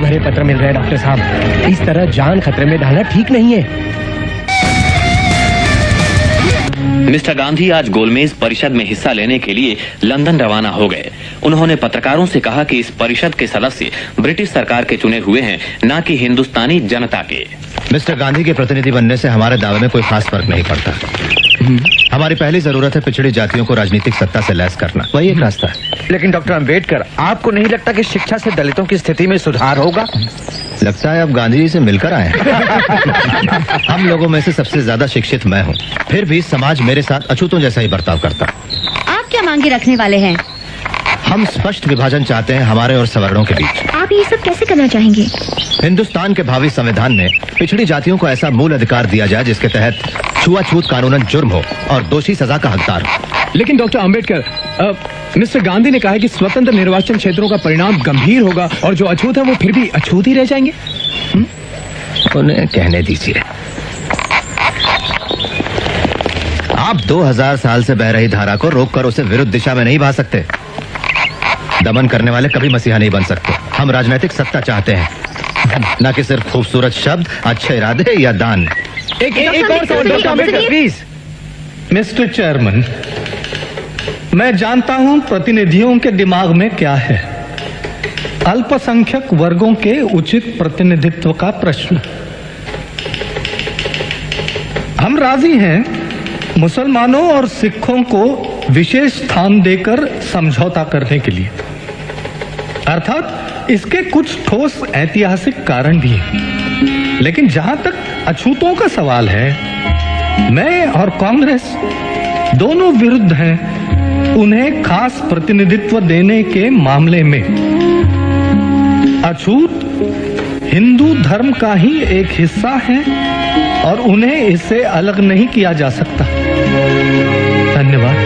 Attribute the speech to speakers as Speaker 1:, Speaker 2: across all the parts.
Speaker 1: भरे पत्र मिल रहे हैं डॉक्टर साहब। इस तरह जान खतरे में डालना ठीक नहीं है।
Speaker 2: मिस्टर गांधी आज गोलमेज परिषद में हिस्सा लेने के लिए लंदन रवाना हो गए। उन्होंने पत्रकारों से कहा कि इस परिषद के सदस्य ब्रिटिश सरकार के चुने हुए हैं, न कि हिंदुस्तानी जनता के।
Speaker 3: मिस्टर गांधी के प्रतिनिधि बनने से हमारे दावे में कोई खास फर्क नहीं पड़ता। हमारी पहली जरूरत है पिछड़ी जातियों को राजनीतिक सत्ता से लैस करना, वही एक रास्ता है।
Speaker 4: लेकिन डॉक्टर अंबेडकर, आपको नहीं लगता कि शिक्षा से दलितों की स्थिति में सुधार होगा?
Speaker 3: लगता है अब गांधी जी से मिलकर आए। हम लोगों में से सबसे ज्यादा शिक्षित मैं हूँ, फिर भी समाज मेरे साथ अछूतों जैसा ही बर्ताव करता।
Speaker 5: आप क्या मांगे रखने वाले हैं?
Speaker 3: हम स्पष्ट विभाजन चाहते हैं हमारे और सवर्णों के बीच।
Speaker 5: आप ये सब कैसे करना चाहेंगे?
Speaker 3: हिंदुस्तान के भावी संविधान में पिछड़ी जातियों को ऐसा मूल अधिकार दिया जाए जिसके तहत छुआछूत कानूनन जुर्म हो और दोषी सजा का हकदार हो।
Speaker 1: लेकिन डॉक्टर अंबेडकर, मिस्टर गांधी ने कहा है कि स्वतंत्र निर्वाचन क्षेत्रों का परिणाम गंभीर होगा और जो अछूत है वो फिर भी अछूत ही रह जाएंगे।
Speaker 3: उन्हें कहने दीजिए। आप 2000 साल से बह रही धारा को रोककर उसे विरुद्ध दिशा में नहीं बहा सकते। दमन करने वाले कभी मसीहा नहीं बन सकते। हम राजनीतिक सत्ता चाहते हैं, न कि सिर्फ खूबसूरत शब्द, अच्छे इरादे या दान।
Speaker 1: एक और सवाल doctor Ambedkar please.
Speaker 6: Mister chairman, मैं जानता हूं प्रतिनिधियों के दिमाग में क्या है। अल्पसंख्यक वर्गों के उचित प्रतिनिधित्व का प्रश्न। हम राजी हैं मुसलमानों और सिखों को विशेष स्थान देकर समझौता करने के लिए, अर्थात इसके कुछ ठोस ऐतिहासिक कारण भी हैं। लेकिन जहां तक अछूतों का सवाल है, मैं और कांग्रेस दोनों विरुद्ध हैं उन्हें खास प्रतिनिधित्व देने के मामले में। अछूत हिंदू धर्म का ही एक हिस्सा है और उन्हें इससे अलग नहीं किया जा सकता। धन्यवाद।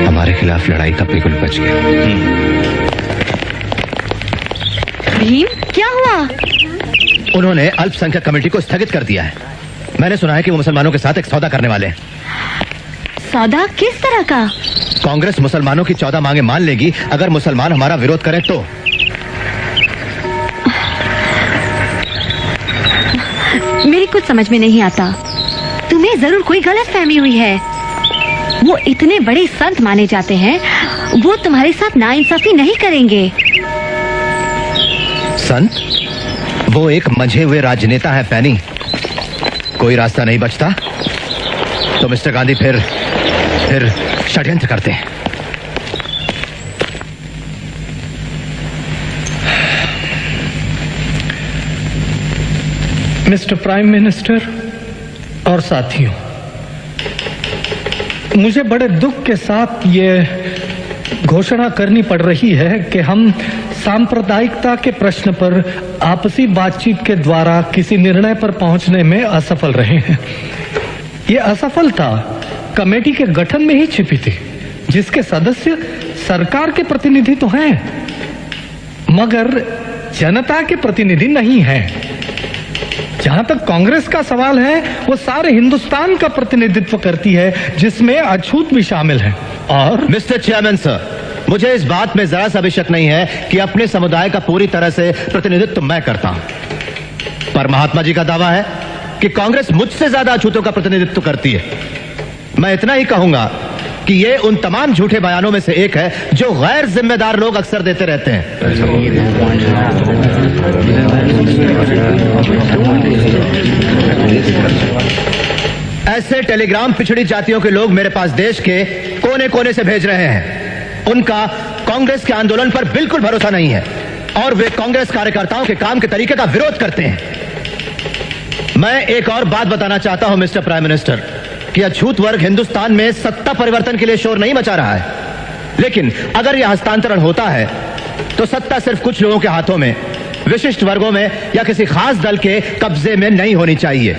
Speaker 3: हमारे खिलाफ लड़ाई का बिल्कुल बच गया।
Speaker 5: भीम, क्या हुआ?
Speaker 3: उन्होंने अल्पसंख्यक कमेटी को स्थगित कर दिया है। मैंने सुना है कि वो मुसलमानों के साथ एक सौदा करने वाले हैं।
Speaker 5: सौदा किस तरह का?
Speaker 3: कांग्रेस मुसलमानों की 14 मांगे मान लेगी अगर मुसलमान हमारा विरोध करें तो।
Speaker 5: मेरी कुछ समझ में नहीं आता। तुम्हें जरूर कोई गलतफहमी हुई है। वो इतने बड़े संत माने जाते हैं, वो तुम्हारे साथ नाइंसाफी नहीं करेंगे।
Speaker 3: संत? वो एक मंझे हुए राजनेता है पैनी। कोई रास्ता नहीं बचता तो मिस्टर गांधी फिर षड्यंत्र करते हैं।
Speaker 6: मिस्टर प्राइम मिनिस्टर और साथियों, मुझे बड़े दुख के साथ ये घोषणा करनी पड़ रही है कि हम सांप्रदायिकता के प्रश्न पर आपसी बातचीत के द्वारा किसी निर्णय पर पहुंचने में असफल रहे हैं। ये असफलता कमेटी के गठन में ही छिपी थी, जिसके सदस्य सरकार के प्रतिनिधि तो हैं, मगर जनता के प्रतिनिधि नहीं हैं। जहां तक कांग्रेस का सवाल है, वो सारे हिंदुस्तान का प्रतिनिधित्व करती है, जिसमें अछूत भी शामिल हैं। और
Speaker 3: मिस्टर चेयरमैन सर, मुझे इस बात में जरा सा भी शक नहीं है कि अपने समुदाय का पूरी तरह से प्रतिनिधित्व मैं करता हूं, पर महात्मा जी का दावा है कि कांग्रेस मुझसे ज्यादा अछूतों का प्रतिनिधित्व करती है। मैं इतना ही कहूंगा कि ये उन तमाम झूठे बयानों में से एक है जो गैर जिम्मेदार लोग अक्सर देते रहते हैं। ऐसे टेलीग्राम पिछड़ी जातियों के लोग मेरे पास देश के कोने कोने से भेज रहे हैं। उनका कांग्रेस के आंदोलन पर बिल्कुल भरोसा नहीं है और वे कांग्रेस कार्यकर्ताओं के काम के तरीके का विरोध करते हैं। मैं एक और बात बताना चाहता हूं मिस्टर प्राइम मिनिस्टर, कि अछूत वर्ग हिंदुस्तान में सत्ता परिवर्तन के लिए शोर नहीं मचा रहा है, लेकिन अगर यह हस्तांतरण होता है तो सत्ता सिर्फ कुछ लोगों के हाथों में, विशिष्ट वर्गों में या किसी खास दल के कब्जे में नहीं होनी चाहिए।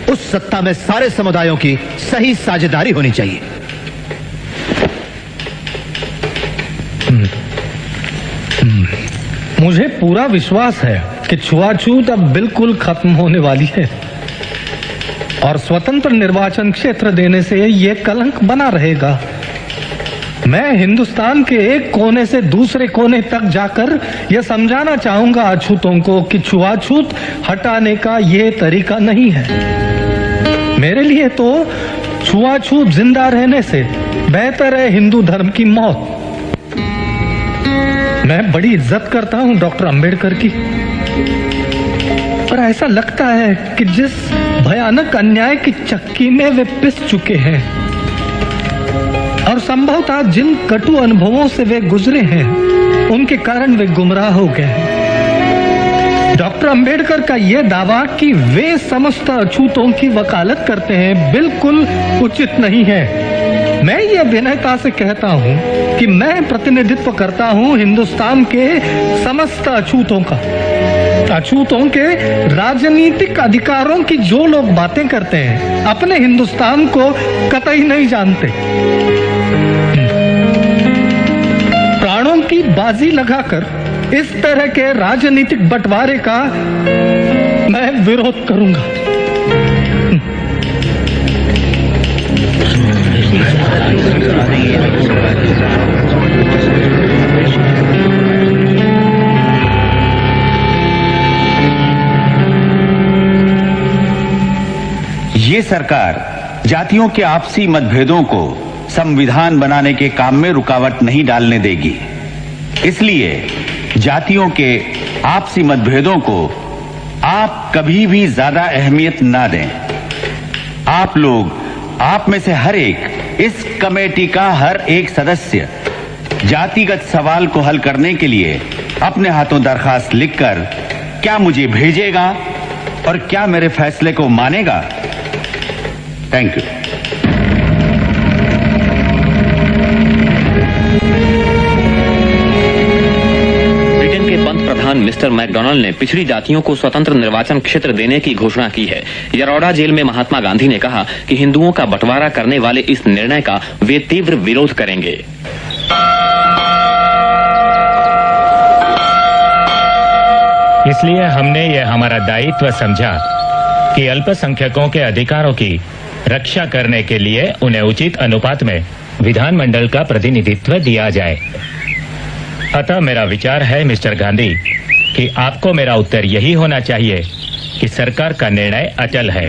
Speaker 3: उस सत्ता में सारे समुदायों की सही साझेदारी होनी चाहिए।
Speaker 6: मुझे पूरा विश्वास है कि छुआछूत अब बिल्कुल खत्म होने वाली है और स्वतंत्र निर्वाचन क्षेत्र देने से यह कलंक बना रहेगा। मैं हिंदुस्तान के एक कोने से दूसरे कोने तक जाकर यह समझाना चाहूंगा अछूतों को कि छुआछूत हटाने का यह तरीका नहीं है। मेरे लिए तो छुआछूत जिंदा रहने से बेहतर है हिंदू धर्म की मौत। मैं बड़ी इज्जत करता हूं डॉक्टर अंबेडकर की, पर ऐसा लगता है कि जिस भयानक अन्याय की चक्की में वे पिस चुके हैं और संभवतः जिन कटु अनुभवों से वे गुजरे हैं, उनके कारण वे गुमराह हो गए। डॉक्टर अंबेडकर का यह दावा कि वे समस्त अछूतों की वकालत करते हैं बिल्कुल उचित नहीं है। मैं ये विनयता से कहता हूं कि मैं प्रतिनिधित्व करता हूं हिंदुस्तान के समस्त अछूतों का। अछूतों के राजनीतिक अधिकारों की जो लोग बातें करते हैं, अपने हिंदुस्तान को कतई नहीं जानते। प्राणों की बाजी लगाकर इस तरह के राजनीतिक बंटवारे का मैं विरोध करूंगा।
Speaker 7: ये सरकार जातियों के आपसी मतभेदों को संविधान बनाने के काम में रुकावट नहीं डालने देगी। इसलिए जातियों के आपसी मतभेदों को आप कभी भी ज्यादा अहमियत ना दें। आप लोग, आप में से हर एक, इस कमेटी का हर एक सदस्य जातिगत सवाल को हल करने के लिए अपने हाथों दरखास्त लिखकर क्या मुझे भेजेगा और क्या मेरे फैसले को मानेगा। Thank you.
Speaker 2: ब्रिटेन के पंत प्रधान मिस्टर मैकडोनाल्ड ने पिछड़ी जातियों को स्वतंत्र निर्वाचन क्षेत्र देने की घोषणा की है। यरोडा जेल में महात्मा गांधी ने कहा कि हिंदुओं का बंटवारा करने वाले इस निर्णय का वे तीव्र विरोध करेंगे।
Speaker 8: इसलिए हमने यह हमारा दायित्व समझा कि अल्पसंख्यकों के अधिकारों की रक्षा करने के लिए उन्हें उचित अनुपात में विधानमंडल का प्रतिनिधित्व दिया जाए। अतः मेरा विचार है मिस्टर गांधी कि आपको मेरा उत्तर यही होना चाहिए कि सरकार का निर्णय अचल है,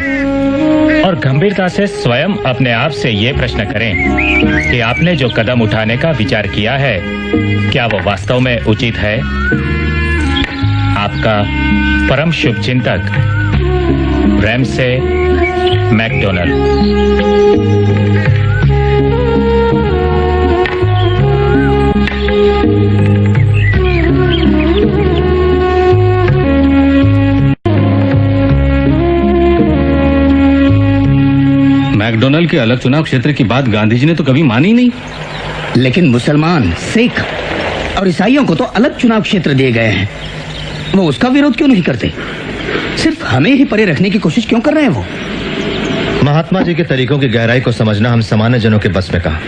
Speaker 8: और गंभीरता से स्वयं अपने आप से ये प्रश्न करें कि आपने जो कदम उठाने का विचार किया है, क्या वो वास्तव में उचित है। आपका परम शुभचिंतक रैमसे मैकडोनाल्ड।
Speaker 9: मैकडोनाल्ड के अलग चुनाव क्षेत्र की बात गांधी जी ने तो कभी मानी नहीं।
Speaker 10: लेकिन मुसलमान, सिख और ईसाइयों को तो अलग चुनाव क्षेत्र दिए गए हैं। वो उसका विरोध क्यों नहीं करते? सिर्फ हमें ही परे रखने की कोशिश क्यों कर रहे हैं वो?
Speaker 3: महात्मा जी के तरीकों की गहराई को समझना हम सामान्य जनों के बस में कहा।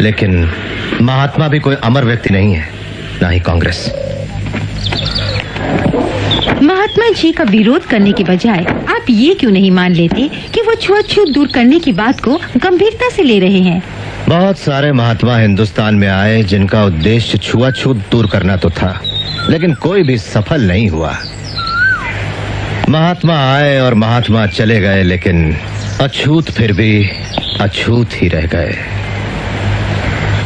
Speaker 3: लेकिन महात्मा भी कोई अमर व्यक्ति नहीं है, ना ही कांग्रेस।
Speaker 5: महात्मा जी का विरोध करने के बजाय आप ये क्यों नहीं मान लेते कि वो छुआछूत दूर करने की बात को गंभीरता से ले रहे हैं?
Speaker 3: बहुत सारे महात्मा हिंदुस्तान में आए जिनका उद्देश्य छुआछूत दूर करना तो था, लेकिन कोई भी सफल नहीं हुआ। महात्मा आए और महात्मा चले गए, लेकिन अछूत फिर भी अछूत ही रह गए।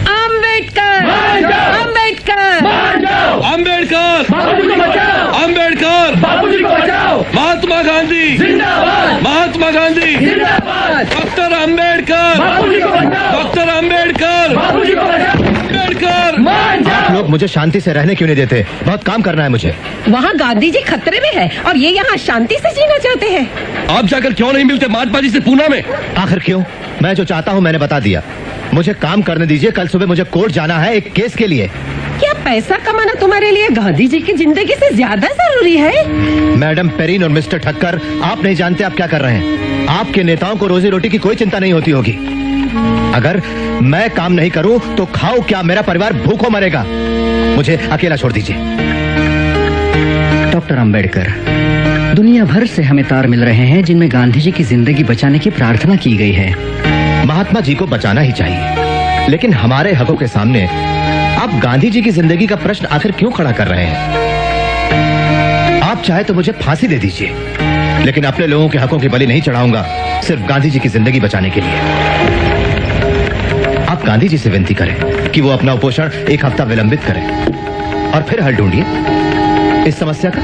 Speaker 5: अंबेडकर, अंबेडकर,
Speaker 1: अंबेडकर, अंबेडकर, महात्मा गांधी जिंदाबाद, महात्मा गांधी जिंदाबाद, डॉक्टर अंबेडकर, डॉक्टर अंबेडकर, अंबेडकर।
Speaker 3: आप लोग मुझे शांति से रहने क्यों नहीं देते? बहुत काम करना है मुझे।
Speaker 11: वहाँ गांधी जी खतरे में है और ये यहाँ शांति से जीना चाहते हैं।
Speaker 1: आप जाकर क्यों नहीं मिलते महात्मा जी से पूना में?
Speaker 3: आखिर क्यों? मैं जो चाहता हूँ मैंने बता दिया। मुझे काम करने दीजिए। कल सुबह मुझे कोर्ट जाना है एक केस के लिए।
Speaker 11: क्या पैसा कमाना तुम्हारे लिए गांधी जी की जिंदगी से ज्यादा जरूरी है?
Speaker 3: मैडम पेरिन और मिस्टर ठक्कर, आप नहीं जानते आप क्या कर रहे हैं। आपके नेताओं को रोजी रोटी की कोई चिंता नहीं होती होगी। अगर मैं काम नहीं करूं तो खाओ क्या, मेरा परिवार भूखों मरेगा। मुझे अकेला छोड़ दीजिए।
Speaker 10: डॉक्टर अंबेडकर, दुनिया भर से हमें तार मिल रहे हैं जिनमें गांधी जी की जिंदगी बचाने की प्रार्थना की गई है।
Speaker 3: महात्मा जी को बचाना ही चाहिए। लेकिन हमारे हकों के सामने आप गांधी जी की जिंदगी का प्रश्न आखिर क्यों खड़ा कर रहे हैं? आप चाहे तो मुझे फांसी दे दीजिए, लेकिन अपने लोगों के हकों की बलि नहीं चढ़ाऊंगा सिर्फ गांधी जी की जिंदगी बचाने के लिए। आप गांधी जी से विनती करें कि वो अपना उपोषण एक हफ्ता विलंबित करें और फिर हल ढूंढिए इस समस्या का।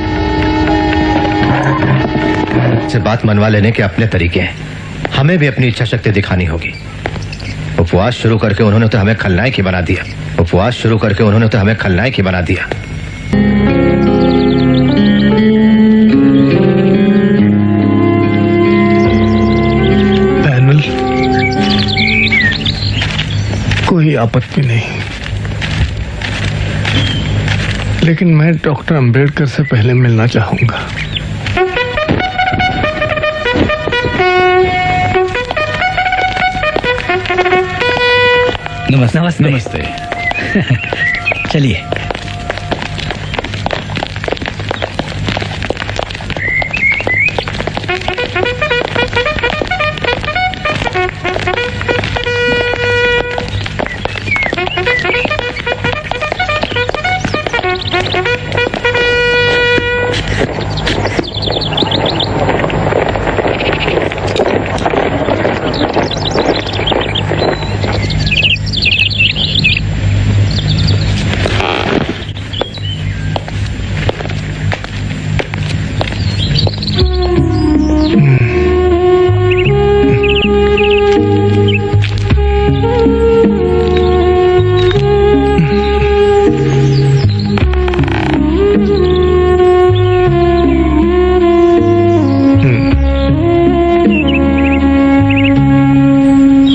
Speaker 3: से बात मनवा लेने के अपने तरीके हैं, हमें भी अपनी इच्छा शक्ति दिखानी होगी। उपवास शुरू करके उन्होंने तो हमें खलनायक ही बना दिया। उपवास शुरू करके उन्होंने तो हमें खलनायक ही बना दिया।
Speaker 6: पैनल, कोई आपत्ति नहीं, लेकिन मैं डॉक्टर अंबेडकर से पहले मिलना चाहूंगा।
Speaker 10: नमस्ते। नमस्ते। चलिए।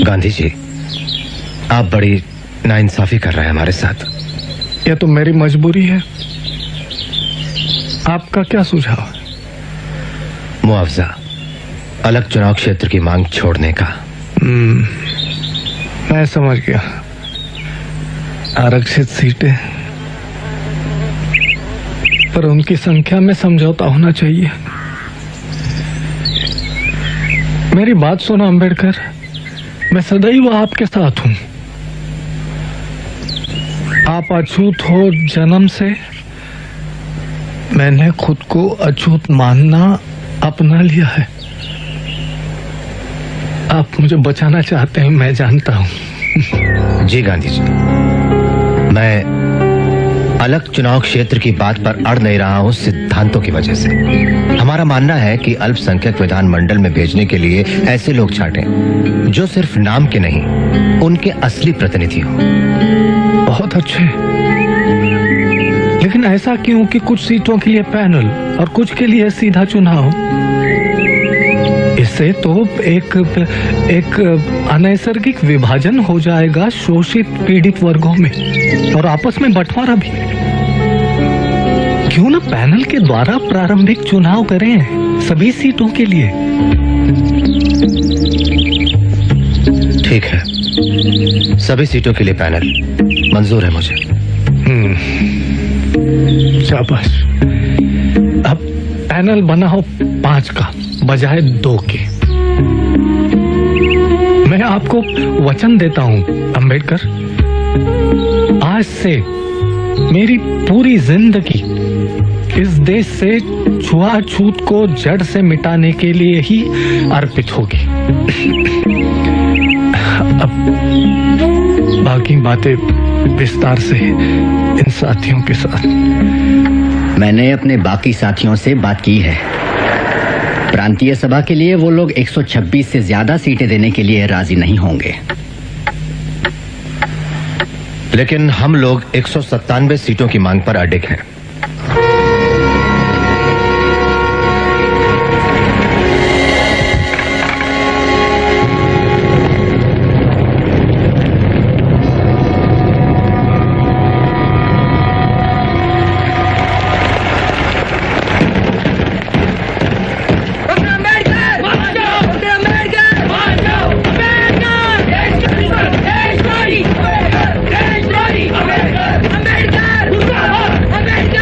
Speaker 3: गांधी जी, आप बड़ी नाइंसाफी कर रहे हैं हमारे साथ।
Speaker 6: यह तो मेरी मजबूरी है। आपका क्या सुझाव?
Speaker 3: मुआवजा, अलग चुनाव क्षेत्र की मांग छोड़ने का।
Speaker 6: मैं समझ गया। आरक्षित सीटें, पर उनकी संख्या में समझौता होना चाहिए। मेरी बात सुनो अंबेडकर, मैं सदैव आपके साथ हूं। आप अछूत हो जन्म से, मैंने खुद को अछूत मानना अपना लिया है। आप मुझे बचाना चाहते हैं, मैं जानता हूं।
Speaker 3: जी गांधी जी, मैं अलग चुनाव क्षेत्र की बात पर अड़ नहीं रहा हूं सिद्धांतों की वजह से। हमारा मानना है कि अल्पसंख्यक विधानमंडल में भेजने के लिए ऐसे लोग छांटें जो सिर्फ नाम के नहीं, उनके असली प्रतिनिधि हो।
Speaker 6: बहुत अच्छे, लेकिन ऐसा क्यों कि कुछ सीटों के लिए पैनल और कुछ के लिए सीधा चुनाव? इससे तो एक अनैसर्गिक विभाजन हो जाएगा शोषित पीड़ित वर्गों में, और आपस में बंटवारा भी। क्यों ना पैनल के द्वारा प्रारंभिक चुनाव करें सभी सीटों के लिए?
Speaker 3: ठीक है, सभी सीटों के लिए पैनल मंजूर है मुझे।
Speaker 6: शाबाश। अब पैनल बनाओ 5 का बजाय 2 के। मैं आपको वचन देता हूं अंबेडकर, आज से मेरी पूरी जिंदगी इस देश से छुआछूत को जड़ से मिटाने के लिए ही अर्पित होगी। अब बाकी बातें विस्तार से इन साथियों के साथ।
Speaker 10: मैंने अपने बाकी साथियों से बात की है। प्रांतीय सभा के लिए वो लोग 126 से ज्यादा सीटें देने के लिए राजी नहीं होंगे,
Speaker 3: लेकिन हम लोग 197 सीटों की मांग पर अडिग हैं।
Speaker 11: अंबेडकर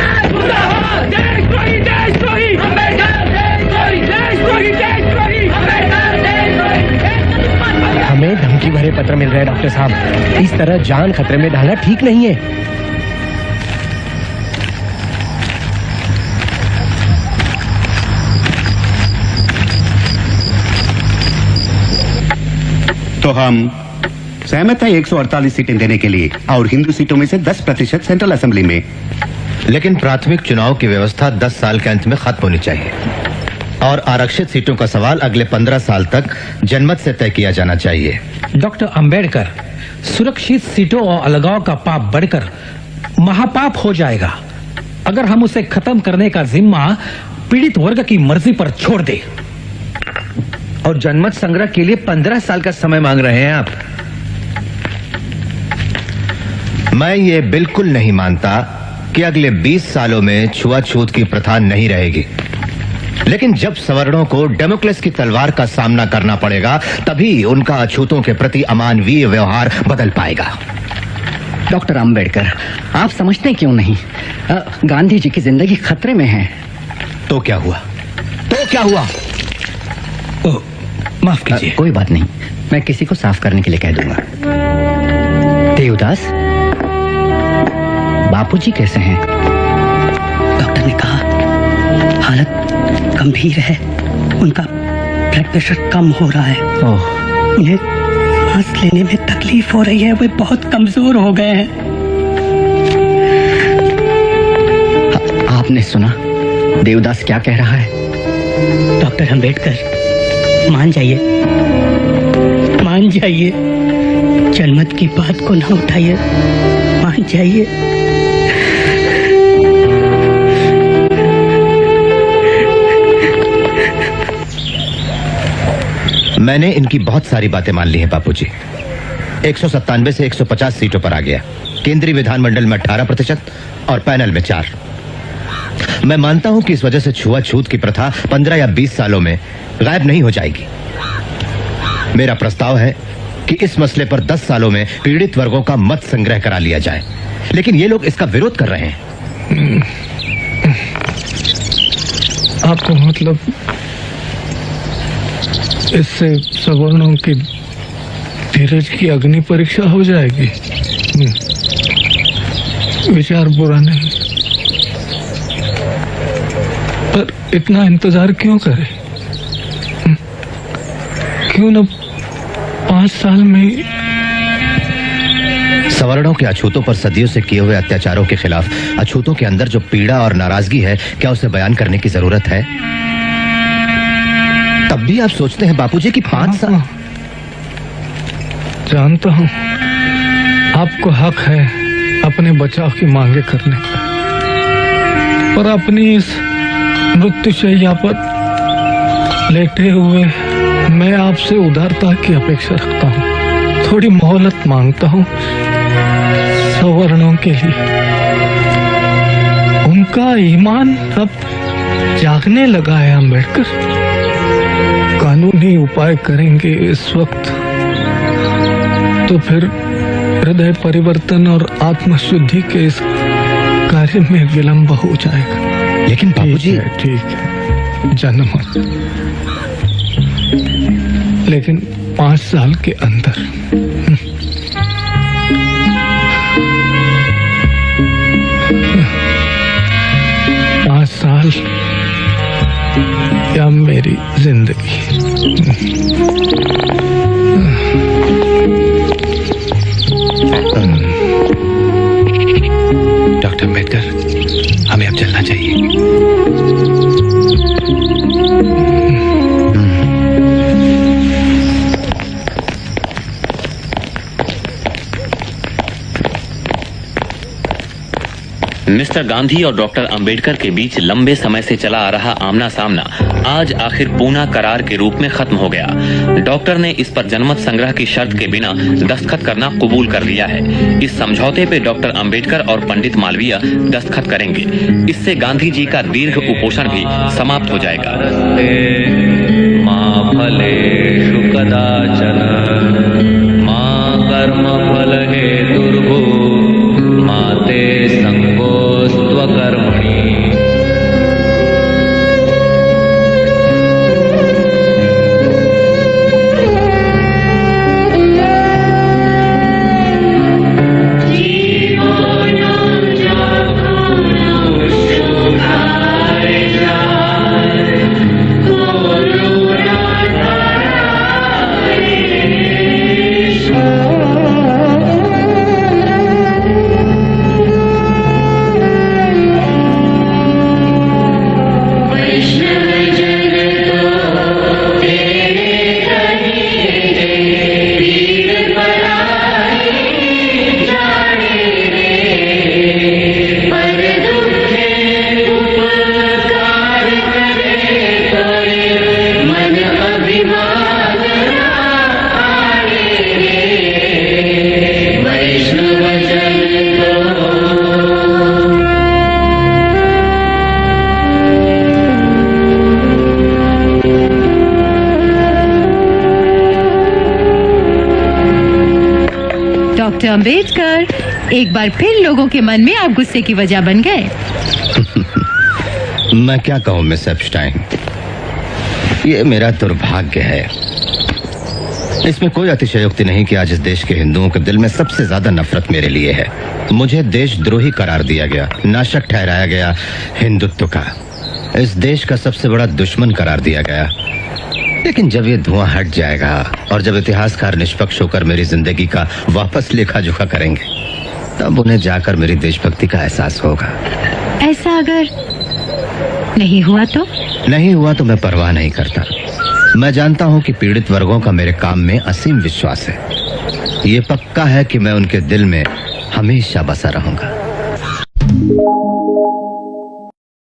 Speaker 1: इस तरह जान खतरे में डालना ठीक नहीं है।
Speaker 7: तो हम सहमत है 148 सीटें देने के लिए और हिंदू सीटों में से 10% सेंट्रल असेंबली में।
Speaker 3: लेकिन प्राथमिक चुनाव की व्यवस्था 10 साल के अंत में खत्म होनी चाहिए और आरक्षित सीटों का सवाल अगले 15 साल तक जनमत से तय किया जाना चाहिए।
Speaker 6: डॉक्टर अंबेडकर, सुरक्षित सीटों और अलगाव का पाप बढ़कर महापाप हो जाएगा अगर हम उसे खत्म करने का जिम्मा पीड़ित वर्ग की मर्जी पर छोड़ दे।
Speaker 4: और जनमत संग्रह के लिए 15 साल का समय मांग रहे हैं आप।
Speaker 3: मैं ये बिल्कुल नहीं मानता कि अगले 20 सालों में छुआछूत की प्रथा नहीं रहेगी, लेकिन जब सवर्णों को डेमोक्रेसी की तलवार का सामना करना पड़ेगा तभी उनका अछूतों के प्रति अमानवीय व्यवहार बदल पाएगा।
Speaker 10: डॉक्टर अंबेडकर, आप समझते क्यों नहीं? गांधी जी की जिंदगी खतरे में है।
Speaker 3: तो क्या हुआ? तो क्या हुआ?
Speaker 10: माफ कीजिए। कोई बात नहीं, मैं किसी को साफ करने के लिए कह दूंगा। देवदास, बापूजी कैसे हैं? डॉक्टर ने कहा हालत गंभीर है, उनका ब्लड प्रेशर कम हो रहा है। उन्हें सांस लेने में तकलीफ हो रही है, वे बहुत कमजोर हो गए हैं। आपने सुना देवदास क्या कह रहा है? डॉक्टर अंबेडकर, मान जाइए, मान जाइए, जनमत की बात को ना उठाइए, मान जाइए।
Speaker 3: मैंने इनकी बहुत सारी बातें मान ली हैं बापूजी। 197 से 150 सीटों पर आ गया, केंद्रीय विधानमंडल में 18% और पैनल में 4। मैं मानता हूं कि इस वजह से छुआछूत की प्रथा 15 या 20 सालों में गायब नहीं हो जाएगी। मेरा प्रस्ताव है कि इस मसले पर 10 सालों में पीड़ित वर्गों का मत संग्रह करा लिया जाए, लेकिन ये लोग इसका विरोध कर रहे हैं।
Speaker 6: आपको मतलब इससे सवर्णों की धीरज की अग्नि परीक्षा हो जाएगी? विचार बुरा नहीं, पर इतना इंतजार क्यों करें? क्यों न 5 साल में?
Speaker 3: सवर्णों के अछूतों पर सदियों से किए हुए अत्याचारों के खिलाफ अछूतों के अंदर जो पीड़ा और नाराजगी है, क्या उसे बयान करने की जरूरत है? तब भी आप सोचते हैं बापूजी की 5 साल?
Speaker 6: जानता हूं आपको हक है अपने बचाव की मांगे करने का, पर अपनी इस मृत्युशैया पर लेटे हुए मैं आपसे उदारता की अपेक्षा रखता हूं, थोड़ी मोहलत मांगता हूं सवर्णों के लिए। उनका ईमान अब जागने लगा है अंबेडकर। कानूनी उपाय करेंगे इस वक्त तो फिर हृदय परिवर्तन और आत्मशुद्धि के इस कार्य में विलंब हो जाएगा।
Speaker 3: लेकिन बाबूजी,
Speaker 6: ठीक है जनमत, लेकिन 5 साल के अंदर। 5 साल या मेरी जिंदगी।
Speaker 1: डॉक्टर अम्बेडकर, हमें अब चलना चाहिए।
Speaker 2: मिस्टर गांधी और डॉक्टर अंबेडकर के बीच लंबे समय से चला आ रहा आमना सामना आज आखिर पूना करार के रूप में खत्म हो गया। डॉक्टर ने इस पर जनमत संग्रह की शर्त के बिना दस्तखत करना कबूल कर लिया है। इस समझौते पे डॉक्टर अंबेडकर और पंडित मालवीय दस्तखत करेंगे। इससे गांधी जी का दीर्घ कुपोषण भी समाप्त हो जाएगा। मां फलेषु कदाचन मां कर्म फल हेतुर्भू माते संगोस्त्वकर्मणि।
Speaker 11: डॉक्टर अंबेडकर, एक बार फिर लोगों के मन में आप गुस्से की वजह बन गए।
Speaker 3: मैं क्या कहूं मिस एप्स्टाइन, ये मेरा दुर्भाग्य है। इसमें कोई अतिशयोक्ति नहीं कि आज इस देश के हिंदुओं के दिल में सबसे ज्यादा नफरत मेरे लिए है। मुझे देशद्रोही करार दिया गया, नाशक ठहराया गया, हिंदुत्व का, इस देश का सबसे बड़ा दुश्मन करार दिया गया। लेकिन जब ये धुआं हट जाएगा और जब इतिहासकार निष्पक्ष होकर मेरी जिंदगी का वापस लेखा जोखा करेंगे, तब उन्हें जाकर मेरी देशभक्ति का एहसास होगा।
Speaker 11: ऐसा अगर नहीं हुआ तो?
Speaker 3: नहीं हुआ तो मैं परवाह नहीं करता। मैं जानता हूं कि पीड़ित वर्गों का मेरे काम में असीम विश्वास है। ये पक्का है कि मैं उनके दिल में हमेशा बसा रहूंगा।